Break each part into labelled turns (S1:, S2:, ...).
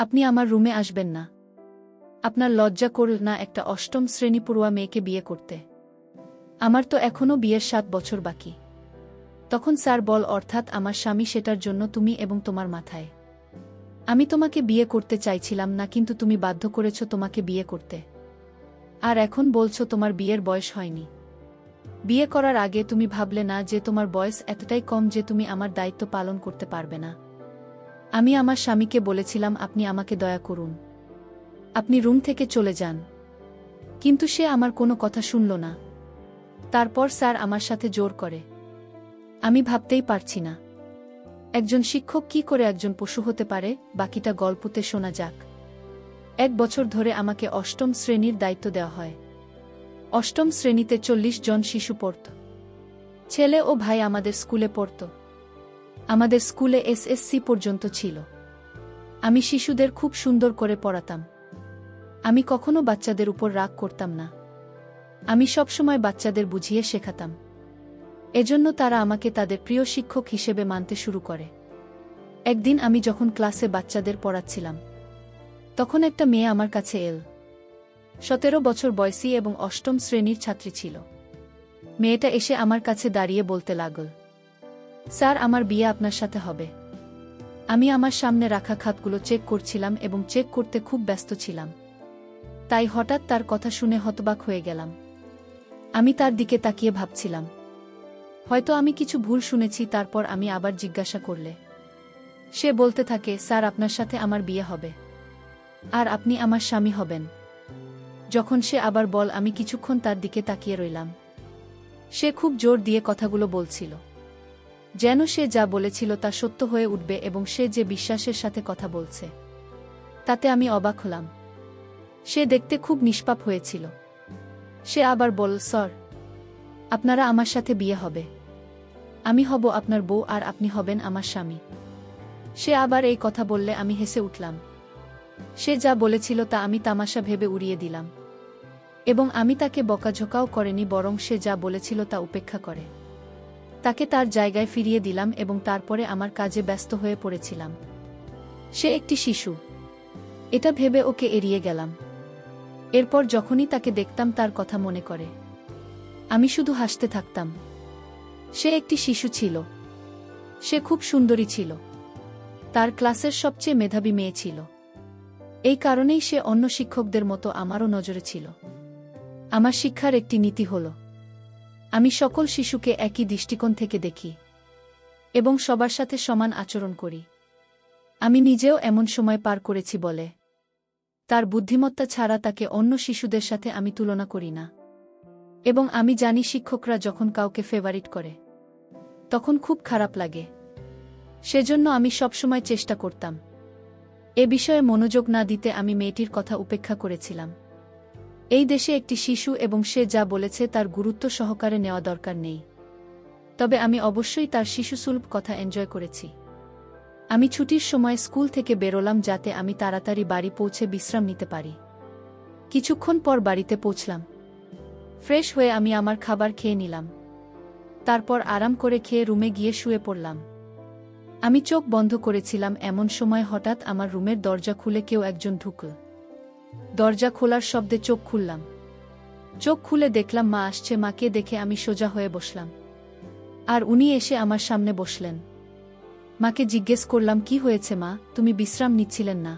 S1: আপনি আমার রুমে আসবেন না। আপনার লজ্জা করল না একটা অষ্টম শ্রেণী পড়ুয়া মেয়েকে বিয়ে করতে? আমার তো এখনও বিয়ের 7 বছর বাকি। তখন স্যার বল অর্থাৎ আমার স্বামী সেটার জন্য তুমি এবং তোমার মাথায়। আমি তোমাকে বিয়ে করতে চাইছিলাম না, কিন্তু তুমি বাধ্য করেছ তোমাকে বিয়ে করতে। আর এখন বলছো তোমার বিয়ের বয়স হয়নি। বিয়ে করার আগে তুমি ভাবলে না যে তোমার বয়স এতটাই কম যে তুমি আমার দায়িত্ব পালন করতে পারবে না? আমি আমার স্বামীকে বলেছিলাম আপনি আমাকে দয়া করুন, আপনি রুম থেকে চলে যান, কিন্তু সে আমার কোনো কথা শুনল না। তারপর স্যার আমার সাথে জোর করে। আমি ভাবতেই পারছি না একজন শিক্ষক কি করে একজন পশু হতে পারে। বাকিটা গল্পতে শোনা যাক। 1 বছর ধরে আমাকে অষ্টম শ্রেণীর দায়িত্ব দেওয়া হয়। অষ্টম শ্রেণীতে 40 জন শিশু পড়ত। ছেলে ও ভাই আমাদের স্কুলে পড়ত। আমাদের স্কুলে এসএসসি পর্যন্ত ছিল। আমি শিশুদের খুব সুন্দর করে পড়াতাম। আমি কখনো বাচ্চাদের উপর রাগ করতাম না। আমি সবসময় বাচ্চাদের বুঝিয়ে শেখাতাম। এজন্য তারা আমাকে তাদের প্রিয় শিক্ষক হিসেবে মানতে শুরু করে। একদিন আমি যখন ক্লাসে বাচ্চাদের পড়াচ্ছিলাম, তখন একটা মেয়ে আমার কাছে এল। 17 বছর বয়সী এবং অষ্টম শ্রেণীর ছাত্রী ছিল। মেয়েটা এসে আমার কাছে দাঁড়িয়ে বলতে লাগল, স্যার, আমার বিয়ে আপনার সাথে হবে। আমি আমার সামনে রাখা খাতগুলো চেক করছিলাম এবং চেক করতে খুব ব্যস্ত ছিলাম। তাই হঠাৎ তার কথা শুনে হতবাক হয়ে গেলাম। আমি তার দিকে তাকিয়ে ভাবছিলাম, হয়তো আমি কিছু ভুল শুনেছি। তারপর আমি আবার জিজ্ঞাসা করলে সে বলতে থাকে, স্যার, আপনার সাথে আমার বিয়ে হবে, আর আপনি আমার স্বামী হবেন। যখন সে আবার বল, আমি কিছুক্ষণ তার দিকে তাকিয়ে রইলাম। সে খুব জোর দিয়ে কথাগুলো বলছিল, যেন সে যা বলেছিল তা সত্য হয়ে উঠবে এবং সে যে বিশ্বাসের সাথে কথা বলছে তাতে আমি অবাক হলাম। সে দেখতে খুব নিষ্পাপ হয়েছিল। সে আবার বল, স্যার, আপনারা আমার সাথে বিয়ে হবে। আমি হব আপনার বউ আর আপনি হবেন আমার স্বামী। সে আবার এই কথা বললে আমি হেসে উঠলাম। সে যা বলেছিল তা আমি তামাশা ভেবে উড়িয়ে দিলাম এবং আমি তাকে বকাঝোকাও করেনি, বরং সে যা বলেছিল তা উপেক্ষা করে তাকে তার জায়গায় ফিরিয়ে দিলাম এবং তারপরে আমার কাজে ব্যস্ত হয়ে পড়েছিলাম। সে একটি শিশু, এটা ভেবে ওকে এড়িয়ে গেলাম। এরপর যখনই তাকে দেখতাম তার কথা মনে করে আমি শুধু হাসতে থাকতাম। সে একটি শিশু ছিল। সে খুব সুন্দরী ছিল। তার ক্লাসের সবচেয়ে মেধাবী মেয়ে ছিল। এই কারণেই সে অন্য শিক্ষকদের মতো আমারও নজরে ছিল। আমার শিক্ষার একটি নীতি হল, আমি সকল শিশুকে একই দৃষ্টিকোণ থেকে দেখি এবং সবার সাথে সমান আচরণ করি। আমি নিজেও এমন সময় পার করেছি বলে তার বুদ্ধিমত্তা ছাড়া তাকে অন্য শিশুদের সাথে আমি তুলনা করি না। এবং আমি জানি শিক্ষকরা যখন কাউকে ফেভারিট করে তখন খুব খারাপ লাগে। সেজন্য আমি সবসময় চেষ্টা করতাম এ বিষয়ে মনোযোগ না দিতে। আমি মেয়েটির কথা উপেক্ষা করেছিলাম। এই দেশে একটি শিশু এবং সে যা বলেছে তার গুরুত্ব সহকারে নেওয়া দরকার নেই। তবে আমি অবশ্যই তার শিশুসুলভ কথা এনজয় করেছি। আমি ছুটির সময় স্কুল থেকে বেরোলাম যাতে আমি তাড়াতাড়ি বাড়ি পৌঁছে বিশ্রাম নিতে পারি। কিছুক্ষণ পর বাড়িতে পৌঁছলাম। ফ্রেশ হয়ে আমি আমার খাবার খেয়ে নিলাম। তারপর আরাম করে খেয়ে রুমে গিয়ে শুয়ে পড়লাম। আমি চোখ বন্ধ করেছিলাম, এমন সময় হঠাৎ আমার রুমের দরজা খুলে কেউ একজন ঢুকল। দরজা খোলার শব্দে চোখ খুললাম। চোখ খুলে দেখলাম মা আসছে। মাকে দেখে আমি সোজা হয়ে বসলাম, আর উনি এসে আমার সামনে বসলেন। মাকে জিজ্ঞেস করলাম, কি হয়েছে মা, তুমি বিশ্রাম নিচ্ছিলেন না?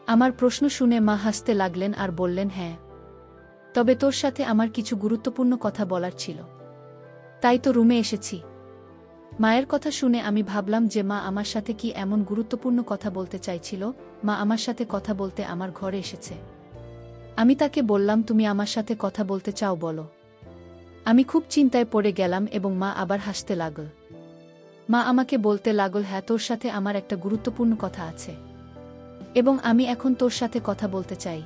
S1: আমার প্রশ্ন শুনে মা হাসতে লাগলেন আর বললেন, হ্যাঁ, তবে তোর সাথে আমার কিছু গুরুত্বপূর্ণ কথা বলার ছিল, তাই তো রুমে এসেছি। মায়ের কথা শুনে আমি ভাবলাম যে মা আমার সাথে কি এমন গুরুত্বপূর্ণ কথা বলতে চাইছিল। মা আমার সাথে কথা বলতে আমার ঘরে এসেছে। আমি তাকে বললাম, তুমি আমার সাথে কথা বলতে চাও, বলো। আমি খুব চিন্তায় পড়ে গেলাম এবং মা আবার হাসতে লাগল। মা আমাকে বলতে লাগল, হ্যাঁ, তোর সাথে আমার একটা গুরুত্বপূর্ণ কথা আছে এবং আমি এখন তোর সাথে কথা বলতে চাই,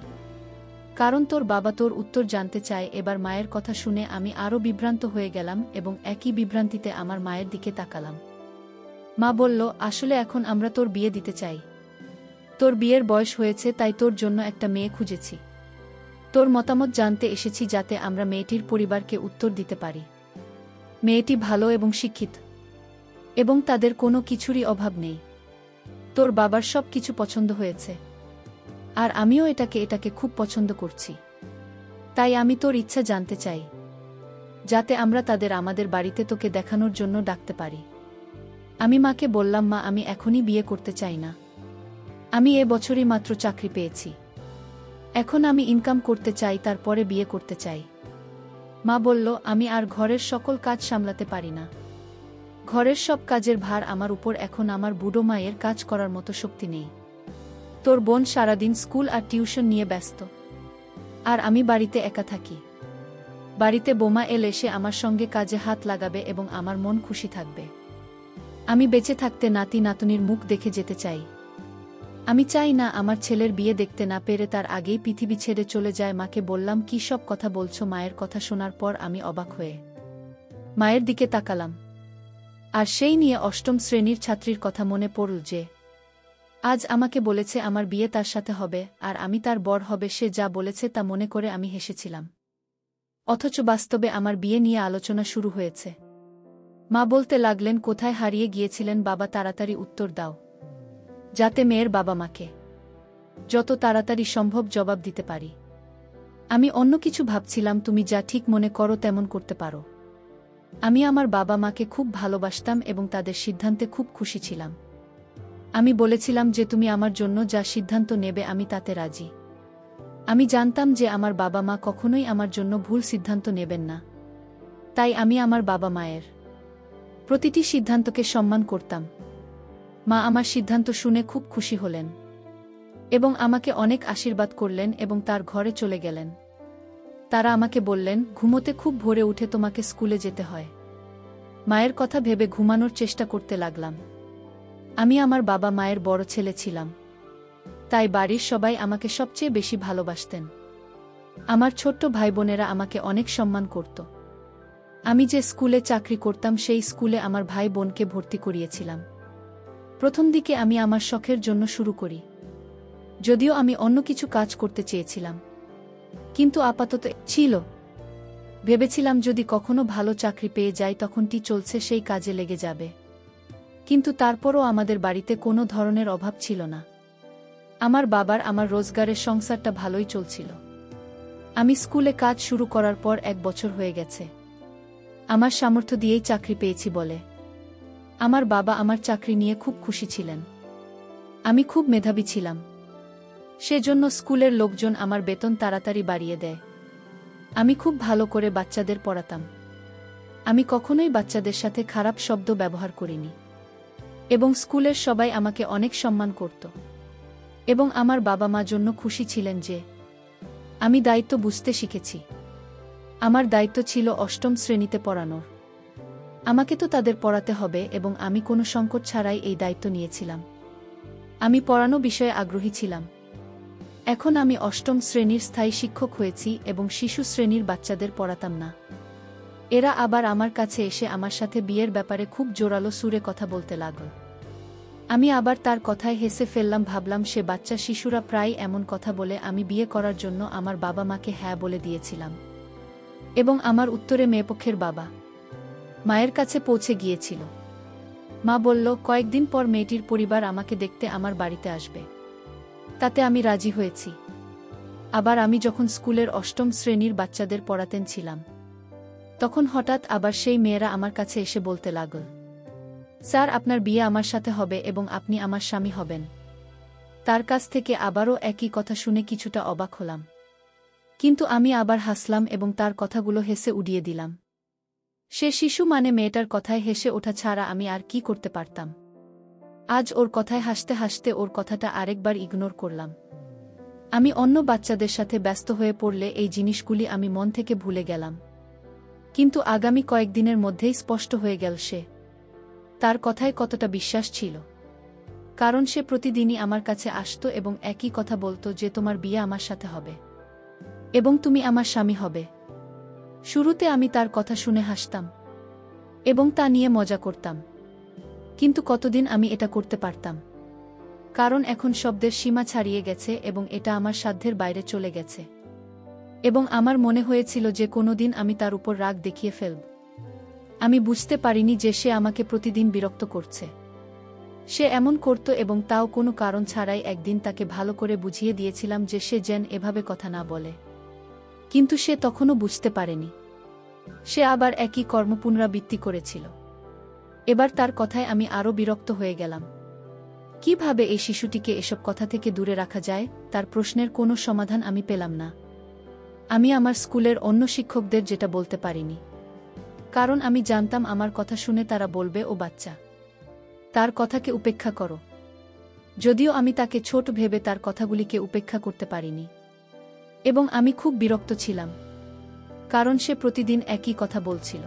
S1: কারণ তোর বাবা তোর উত্তর জানতে চায়। এবার মায়ের কথা শুনে আমি আরও বিভ্রান্ত হয়ে গেলাম এবং একই বিভ্রান্তিতে আমার মায়ের দিকে তাকালাম। মা বলল, আসলে এখন আমরা তোর বিয়ে দিতে চাই। তোর বিয়ের বয়স হয়েছে, তাই তোর জন্য একটা মেয়ে খুঁজেছি। তোর মতামত জানতে এসেছি যাতে আমরা মেয়েটির পরিবারকে উত্তর দিতে পারি। মেয়েটি ভালো এবং শিক্ষিত এবং তাদের কোনো কিছুরই অভাব নেই। তোর বাবার সব কিছু পছন্দ হয়েছে, আর আমিও এটাকে খুব পছন্দ করছি। তাই আমি তোর ইচ্ছা জানতে চাই, যাতে আমরা তাদের আমাদের বাড়িতে তোকে দেখানোর জন্য ডাকতে পারি। আমি মাকে বললাম, মা, আমি এখনই বিয়ে করতে চাই না। আমি এ বছরই মাত্র চাকরি পেয়েছি। এখন আমি ইনকাম করতে চাই, তারপরে বিয়ে করতে চাই। মা বলল, আমি আর ঘরের সকল কাজ সামলাতে পারি না। ঘরের সব কাজের ভার আমার উপর। এখন আমার বুড়ো মায়ের কাজ করার মতো শক্তি নেই। তোর বোন সারাদিন স্কুল আর টিউশন নিয়ে ব্যস্ত, আর আমি বাড়িতে একা থাকি। বাড়িতে বোমা এলে সে আমার সঙ্গে কাজে হাত লাগাবে এবং আমার মন খুশি থাকবে। আমি বেঁচে থাকতে নাতি নাতনির মুখ দেখে যেতে চাই। আমি চাই না আমার ছেলের বিয়ে দেখতে না পেরে তার আগেই পৃথিবী ছেড়ে চলে যায়। মাকে বললাম, কি সব কথা বলছো? মায়ের কথা শোনার পর আমি অবাক হয়ে মায়ের দিকে তাকালাম, আর সেই নিয়ে অষ্টম শ্রেণীর ছাত্রীর কথা মনে পড়ল, যে আজ আমাকে বলেছে আমার বিয়ে তার সাথে হবে আর আমি তার বর হবে। সে যা বলেছে তা মনে করে আমি হেসেছিলাম, অথচ বাস্তবে আমার বিয়ে নিয়ে আলোচনা শুরু হয়েছে। মা বলতে লাগলেন, কোথায় হারিয়ে গিয়েছিলেন বাবা? তাড়াতাড়ি উত্তর দাও, যাতে মেয়ের বাবা মাকে যত তাড়াতাড়ি সম্ভব জবাব দিতে পারি। আমি অন্য কিছু ভাবছিলাম। তুমি যা ঠিক মনে করো তেমন করতে পারো। আমি আমার বাবা মাকে খুব ভালোবাসতাম এবং তাদের সিদ্ধান্তে খুব খুশি ছিলাম। আমি বলেছিলাম যে তুমি আমার জন্য যা সিদ্ধান্ত নেবে আমি তাতে রাজি। আমি জানতাম যে আমার বাবা মা কখনোই আমার জন্য ভুল সিদ্ধান্ত নেবেন না, তাই আমি আমার বাবা মায়ের প্রতিটি সিদ্ধান্তকে সম্মান করতাম। মা আমার সিদ্ধান্ত শুনে খুব খুশি হলেন এবং আমাকে অনেক আশীর্বাদ করলেন এবং তার ঘরে চলে গেলেন। তারা আমাকে বললেন, ঘুমোতে খুব ভোরে উঠে তোমাকে স্কুলে যেতে হয়। মায়ের কথা ভেবে ঘুমানোর চেষ্টা করতে লাগলাম। আমি আমার বাবা মায়ের বড় ছেলে ছিলাম, তাই বাড়ির সবাই আমাকে সবচেয়ে বেশি ভালোবাসতেন। আমার ছোট্ট ভাই বোনেরা আমাকে অনেক সম্মান করত। আমি যে স্কুলে চাকরি করতাম সেই স্কুলে আমার ভাই বোনকে ভর্তি করিয়েছিলাম। প্রথম দিকে আমি আমার শখের জন্য শুরু করি, যদিও আমি অন্য কিছু কাজ করতে চেয়েছিলাম, কিন্তু আপাতত ছিল। ভেবেছিলাম যদি কখনো ভালো চাকরি পেয়ে যাই তখনটি চলছে সেই কাজে লেগে যাবে। কিন্তু তারপরও আমাদের বাড়িতে কোনো ধরনের অভাব ছিল না। আমার বাবার আমার রোজগারের সংসারটা ভালোই চলছিল। আমি স্কুলে কাজ শুরু করার পর 1 বছর হয়ে গেছে। আমার সামর্থ্য দিয়েই চাকরি পেয়েছি বলে আমার বাবা আমার চাকরি নিয়ে খুব খুশি ছিলেন। আমি খুব মেধাবী ছিলাম, সেজন্য স্কুলের লোকজন আমার বেতন তাড়াতাড়ি বাড়িয়ে দেয়। আমি খুব ভালো করে বাচ্চাদের পড়াতাম। আমি কখনোই বাচ্চাদের সাথে খারাপ শব্দ ব্যবহার করিনি এবং স্কুলের সবাই আমাকে অনেক সম্মান করত এবং আমার বাবা মা জন্য খুশি ছিলেন যে আমি দায়িত্ব বুঝতে শিখেছি। আমার দায়িত্ব ছিল অষ্টম শ্রেণীতে পড়ানোর। আমাকে তো তাদের পড়াতে হবে এবং আমি কোনো সংকট ছাড়াই এই দায়িত্ব নিয়েছিলাম। আমি পড়ানো বিষয়ে আগ্রহী ছিলাম। এখন আমি অষ্টম শ্রেণীর স্থায়ী শিক্ষক হয়েছি এবং শিশু শ্রেণীর বাচ্চাদের পড়াতাম না। এরা আবার আমার কাছে এসে আমার সাথে বিয়ের ব্যাপারে খুব জোরালো সুরে কথা বলতে লাগল। আমি আবার তার কথায় হেসে ফেললাম। ভাবলাম সে বাচ্চা শিশুরা প্রায় এমন কথা বলে। আমি বিয়ে করার জন্য আমার বাবা মাকে হ্যাঁ বলে দিয়েছিলাম এবং আমার উত্তরে মেয়েপক্ষের বাবা মায়ের কাছে পৌঁছে গিয়েছিল। মা বলল, কয়েকদিন পর মেয়েটির পরিবার আমাকে দেখতে আমার বাড়িতে আসবে। তাতে আমি রাজি হয়েছি। আবার আমি যখন স্কুলের অষ্টম শ্রেণীর বাচ্চাদের পড়াতেন ছিলাম, তখন হঠাৎ আবার সেই মেয়েরা আমার কাছে এসে বলতে লাগল, স্যার, আপনার বিয়ে আমার সাথে হবে এবং আপনি আমার স্বামী হবেন। তার কাছ থেকে আবারও একই কথা শুনে কিছুটা অবাক হলাম, কিন্তু আমি আবার হাসলাম এবং তার কথাগুলো হেসে উড়িয়ে দিলাম। সে শিশু মানে মেয়েটার কথায় হেসে ওঠা ছাড়া আমি আর কি করতে পারতাম। আজ ওর কথায় হাসতে হাসতে ওর কথাটা আরেকবার ইগনোর করলাম। আমি অন্য বাচ্চাদের সাথে ব্যস্ত হয়ে পড়লে এই জিনিসগুলি আমি মন থেকে ভুলে গেলাম। কিন্তু আগামী কয়েকদিনের মধ্যেই স্পষ্ট হয়ে গেল সে তার কথায় কতটা বিশ্বাস ছিল, কারণ সে প্রতিদিনই আমার কাছে আসত এবং একই কথা বলতো যে তোমার বিয়ে আমার সাথে হবে এবং তুমি আমার স্বামী হবে। শুরুতে আমি তার কথা শুনে হাসতাম এবং তা নিয়ে মজা করতাম, কিন্তু কতদিন আমি এটা করতে পারতাম, কারণ এখন শব্দের সীমা ছাড়িয়ে গেছে এবং এটা আমার সাধ্যের বাইরে চলে গেছে এবং আমার মনে হয়েছিল যে কোনোদিন আমি তার উপর রাগ দেখিয়ে ফেলব। আমি বুঝতে পারিনি যে সে আমাকে প্রতিদিন বিরক্ত করছে। সে এমন করত এবং তাও কোনো কারণ ছাড়াই। একদিন তাকে ভালো করে বুঝিয়ে দিয়েছিলাম যে সে যেন এভাবে কথা না বলে, কিন্তু সে তখনও বুঝতে পারেনি। সে আবার একই কর্ম পুনরাবৃত্তি করেছিল। এবার তার কথায় আমি আরও বিরক্ত হয়ে গেলাম। কিভাবে এই শিশুটিকে এসব কথা থেকে দূরে রাখা যায়, তার প্রশ্নের কোনো সমাধান আমি পেলাম না। আমি আমার স্কুলের অন্য শিক্ষকদের যেটা বলতে পারিনি, কারণ আমি জানতাম আমার কথা শুনে তারা বলবে ও বাচ্চা, তার কথাকে উপেক্ষা করো। যদিও আমি তাকে ছোট ভেবে তার কথাগুলিকে উপেক্ষা করতে পারিনি। এবং আমি খুব বিরক্ত ছিলাম, কারণ সে প্রতিদিন একই কথা বলছিল।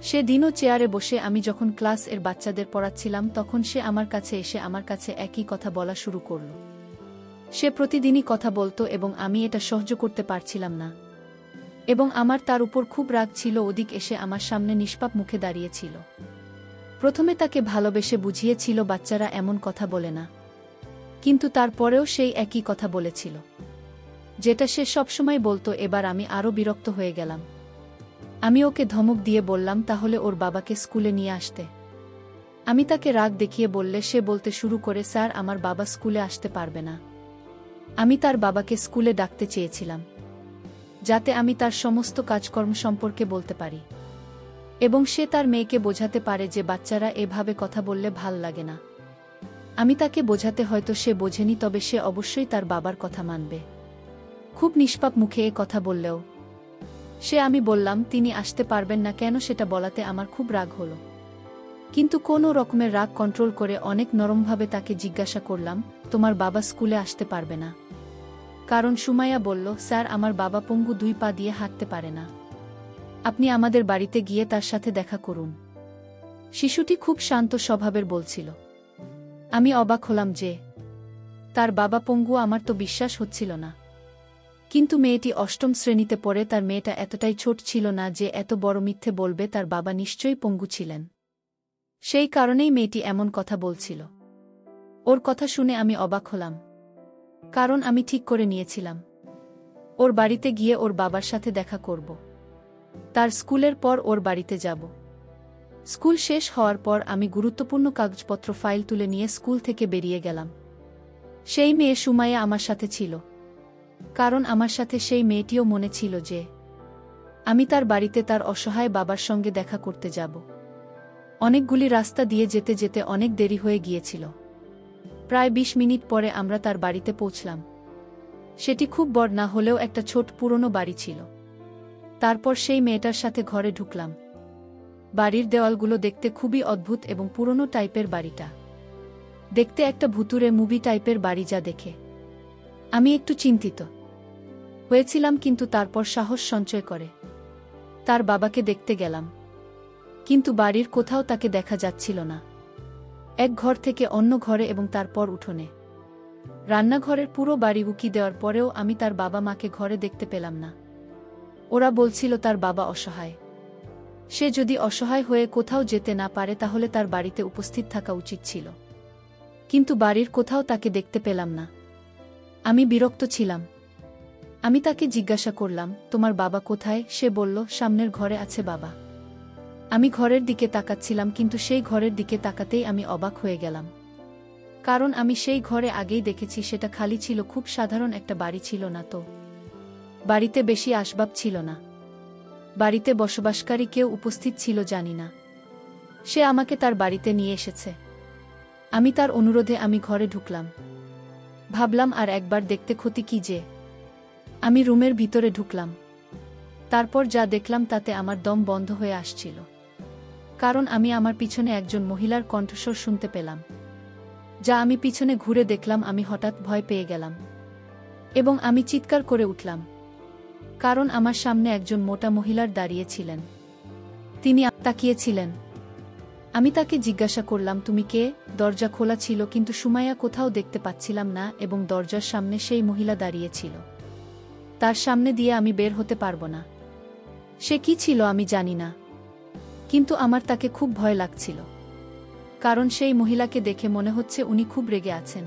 S1: সেদিনও চেয়ারে বসে আমি যখন ক্লাস এর বাচ্চাদের পড়াচ্ছিলাম, তখন সে আমার কাছে এসে আমার কাছে একই কথা বলা শুরু করল। সে প্রতিদিনই কথা বলতো এবং আমি এটা সহ্য করতে পারছিলাম না। এবং আমার তার উপর খুব রাগ ছিল। ওদিক এসে আমার সামনে নিষ্পাপ মুখে দাঁড়িয়েছিল। প্রথমে তাকে ভালোবেসে বুঝিয়েছিল বাচ্চারা এমন কথা বলে না, কিন্তু তারপরেও সেই একই কথা বলেছিল, যেটা সে সবসময় বলতো। এবার আমি আরও বিরক্ত হয়ে গেলাম। আমি ওকে ধমক দিয়ে বললাম তাহলে ওর বাবাকে স্কুলে নিয়ে আসতে। আমি তাকে রাগ দেখিয়ে বললে সে বলতে শুরু করে, স্যার, আমার বাবা স্কুলে আসতে পারবে না। আমি তার বাবাকে স্কুলে ডাকতে চেয়েছিলাম, যাতে আমি তার সমস্ত কাজকর্ম সম্পর্কে বলতে পারি এবং সে তার মেয়েকে বোঝাতে পারে যে বাচ্চারা এভাবে কথা বললে ভাল লাগে না। আমি তাকে বোঝাতে হয়তো সে বোঝেনি, তবে সে অবশ্যই তার বাবার কথা মানবে। খুব নিষ্পাপ মুখে এ কথা বললেও আমি বললাম তিনি আসতে পারবেন না কেন, সেটা বলাতে আমার খুব রাগ হলো। কিন্তু কোনো রকমের রাগ কন্ট্রোল করে অনেক নরমভাবে তাকে জিজ্ঞাসা করলাম, তোমার বাবা স্কুলে আসতে পারবে না? কারণ সুমাইয়া বলল, স্যার, আমার বাবা পঙ্গু, 2 পা দিয়ে হাঁটতে পারে না। আপনি আমাদের বাড়িতে গিয়ে তার সাথে দেখা করুন। শিশুটি খুব শান্ত স্বভাবের বলছিল। আমি অবাক হলাম যে তার বাবা পঙ্গু। আমার তো বিশ্বাস হচ্ছিল না। কিন্তু মেয়েটি 8ম শ্রেণীতে পড়ে, তার মেয়েটা এতটাই ছোট ছিল না যে এত বড় মিথ্যে বলবে। তার বাবা নিশ্চয়ই পঙ্গু ছিলেন, সেই কারণেই মেয়েটি এমন কথা বলছিল। ওর কথা শুনে আমি অবাক হলাম, কারণ আমি ঠিক করে নিয়েছিলাম ওর বাড়িতে গিয়ে ওর বাবার সাথে দেখা করব। তার স্কুলের পর ওর বাড়িতে যাব। স্কুল শেষ হওয়ার পর আমি গুরুত্বপূর্ণ কাগজপত্র ফাইল তুলে নিয়ে স্কুল থেকে বেরিয়ে গেলাম। সেই মেয়ে সুমাইয়া আমার সাথে ছিল, কারণ আমার সাথে সেই মেয়েটিও মনে ছিল যে আমি তার বাড়িতে তার অসহায় বাবার সঙ্গে দেখা করতে যাব। অনেকগুলি রাস্তা দিয়ে যেতে যেতে অনেক দেরি হয়ে গিয়েছিল। প্রায় 20 মিনিট পরে আমরা তার বাড়িতে পৌঁছলাম। সেটি খুব বড় না হলেও একটা ছোট পুরনো বাড়ি ছিল। তারপর সেই মেয়েটার সাথে ঘরে ঢুকলাম। বাড়ির দেওয়ালগুলো দেখতে খুবই অদ্ভুত এবং পুরনো টাইপের। বাড়িটা দেখতে একটা ভুতুরে মুভি টাইপের বাড়ি, যা দেখে আমি একটু চিন্তিত হয়েছিলাম। কিন্তু তারপর সাহস সঞ্চয় করে তার বাবাকে দেখতে গেলাম, কিন্তু বাড়ির কোথাও তাকে দেখা যাচ্ছিল না। এক ঘর থেকে অন্য ঘরে এবং তারপর উঠোনে, রান্নাঘরের পুরো বাড়ি উকি দেওয়ার পরেও আমি তার বাবা মাকে ঘরে দেখতে পেলাম না। ওরা বলছিল তার বাবা অসহায়। সে যদি অসহায় হয়ে কোথাও যেতে না পারে তাহলে তার বাড়িতে উপস্থিত থাকা উচিত ছিল, কিন্তু বাড়ির কোথাও তাকে দেখতে পেলাম না। আমি বিরক্ত ছিলাম। আমি তাকে জিজ্ঞাসা করলাম, তোমার বাবা কোথায়? সে বলল, সামনের ঘরে আছে বাবা। আমি ঘরের দিকে তাকাচ্ছিলাম, কিন্তু সেই ঘরের দিকে তাকাতেই আমি অবাক হয়ে গেলাম, কারণ আমি সেই ঘরে আগেই দেখেছি। সেটা খালি ছিল, খুব সাধারণ একটা বাড়ি ছিল না তো। বাড়িতে বেশি আসবাব ছিল না। বাড়িতে বসবাসকারী কেউ উপস্থিত ছিল জানি না। সে আমাকে তার বাড়িতে নিয়ে এসেছে। আমি তার অনুরোধে আমি ঘরে ঢুকলাম। ভাবলাম আর একবার দেখতে ক্ষতি কি যে। আমি রুমের ভিতরে ঢুকলাম। তারপর যা দেখলাম তাতে আমার দম বন্ধ হয়ে আসছিল, কারণ আমি আমার পিছনে একজন মহিলার কণ্ঠস্বর শুনতে পেলাম। যা আমি পিছনে ঘুরে দেখলাম, আমি হঠাৎ ভয় পেয়ে গেলাম এবং আমি চিৎকার করে উঠলাম, কারণ আমার সামনে একজন মোটা মহিলার দাঁড়িয়ে ছিলেন। তিনি তাকিয়েছিলেন। আমি তাকে জিজ্ঞাসা করলাম, তুমি কে? দরজা খোলা ছিল, কিন্তু সুমাইয়া কোথাও দেখতে পাচ্ছিলাম না এবং দরজার সামনে সেই মহিলা দাঁড়িয়ে ছিল। তার সামনে দিয়ে আমি বের হতে পারবো না। সে কি ছিল আমি জানি না, কিন্তু আমার তাকে খুব ভয় লাগছিল, কারণ সেই মহিলাকে দেখে মনে হচ্ছে উনি খুব রেগে আছেন।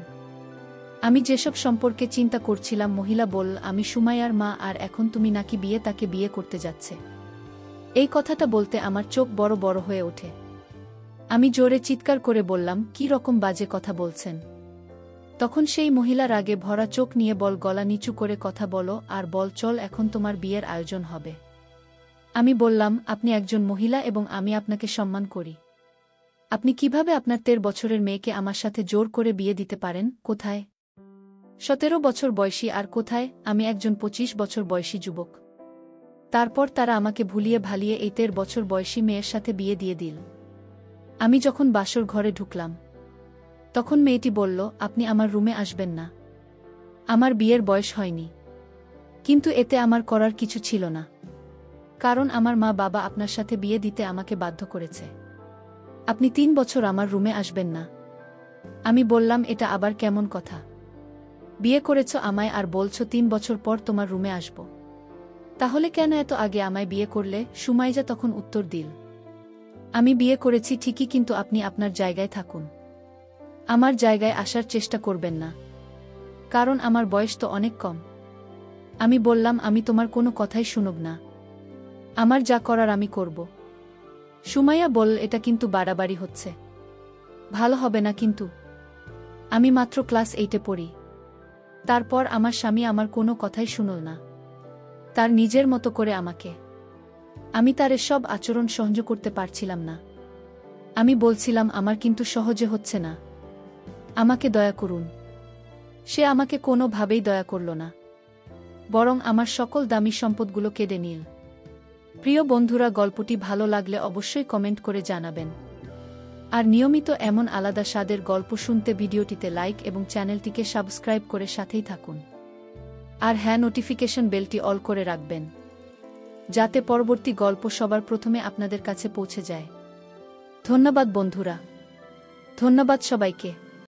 S1: আমি যেসব সম্পর্কে চিন্তা করছিলাম, মহিলা বলল, আমি সুমাইয়ার মা, আর এখন তুমি নাকি তাকে বিয়ে করতে যাচ্ছে। এই কথাটা বলতে আমার চোখ বড় বড় হয়ে ওঠে। আমি জোরে চিৎকার করে বললাম, কি রকম বাজে কথা বলছেন? তখন সেই মহিলা রাগে ভরা চোখ নিয়ে বল, গলা নিচু করে কথা বলো আর বল, চল এখন তোমার বিয়ের আয়োজন হবে। আমি বললাম, আপনি একজন মহিলা এবং আমি আপনাকে সম্মান করি। আপনি কিভাবে আপনার 13 বছরের মেয়েকে আমার সাথে জোর করে বিয়ে দিতে পারেন? কোথায় 17 বছর বয়সী আর কোথায় আমি একজন 25 বছর বয়সী যুবক? তারপর তারা আমাকে ভুলিয়ে ভালিয়ে এই 13 বছর বয়সী মেয়ের সাথে বিয়ে দিয়ে দিল। আমি যখন বাসর ঘরে ঢুকলাম তখন মেয়েটি বলল, আপনি আমার রুমে আসবেন না। আমার বিয়ের বয়স হয়নি। কিন্তু এতে আমার করার কিছু ছিল না, কারণ আমার মা বাবা আপনার সাথে বিয়ে দিতে আমাকে বাধ্য করেছে। আপনি 3 বছর আমার রুমে আসবেন না। আমি বললাম, এটা আবার কেমন কথা? বিয়ে করেছ আমায় আর বলছো 3 বছর পর তোমার রুমে আসব। তাহলে কেন এত আগে আমায় বিয়ে করলে? সুমাইজা তখন উত্তর দিল, আমি বিয়ে করেছি ঠিকই, কিন্তু আপনি আপনার জায়গায় থাকুন। আমার জায়গায় আসার চেষ্টা করবেন না, কারণ আমার বয়স তো অনেক কম। আমি বললাম, আমি তোমার কোনো কথাই শুনব না। আমার যা করার আমি করব। সুমাইয়া বলল, এটা কিন্তু বাড়াবাড়ি হচ্ছে। ভালো হবে না কিন্তু। আমি মাত্র ক্লাস 8-এ পড়ি। তারপর আমার স্বামী আমার কোনো কথাই শুনল না। তার নিজের মতো করে আমাকে। আমি তার এসব আচরণ সহ্য করতে পারছিলাম না। আমি বলছিলাম, আমার কিন্তু সহজে হচ্ছে না। আমাকে দয়া করুন। সে আমাকে কোনোভাবেই দয়া করল না, বরং আমার সকল দামি সম্পদগুলো কেড়ে নিল। প্রিয় বন্ধুরা, গল্পটি ভালো লাগলে অবশ্যই কমেন্ট করে জানাবেন। আর নিয়মিত এমন আলাদা স্বাদের গল্প শুনতে ভিডিওটিতে লাইক এবং চ্যানেলটিকে সাবস্ক্রাইব করে সাথেই থাকুন। আর হ্যাঁ, নোটিফিকেশন বেলটি অল করে রাখবেন, যাতে পরবর্তী গল্প সবার প্রথমে আপনাদের কাছে পৌঁছে যায়। ধন্যবাদ বন্ধুরা। ধন্যবাদ সবাইকে।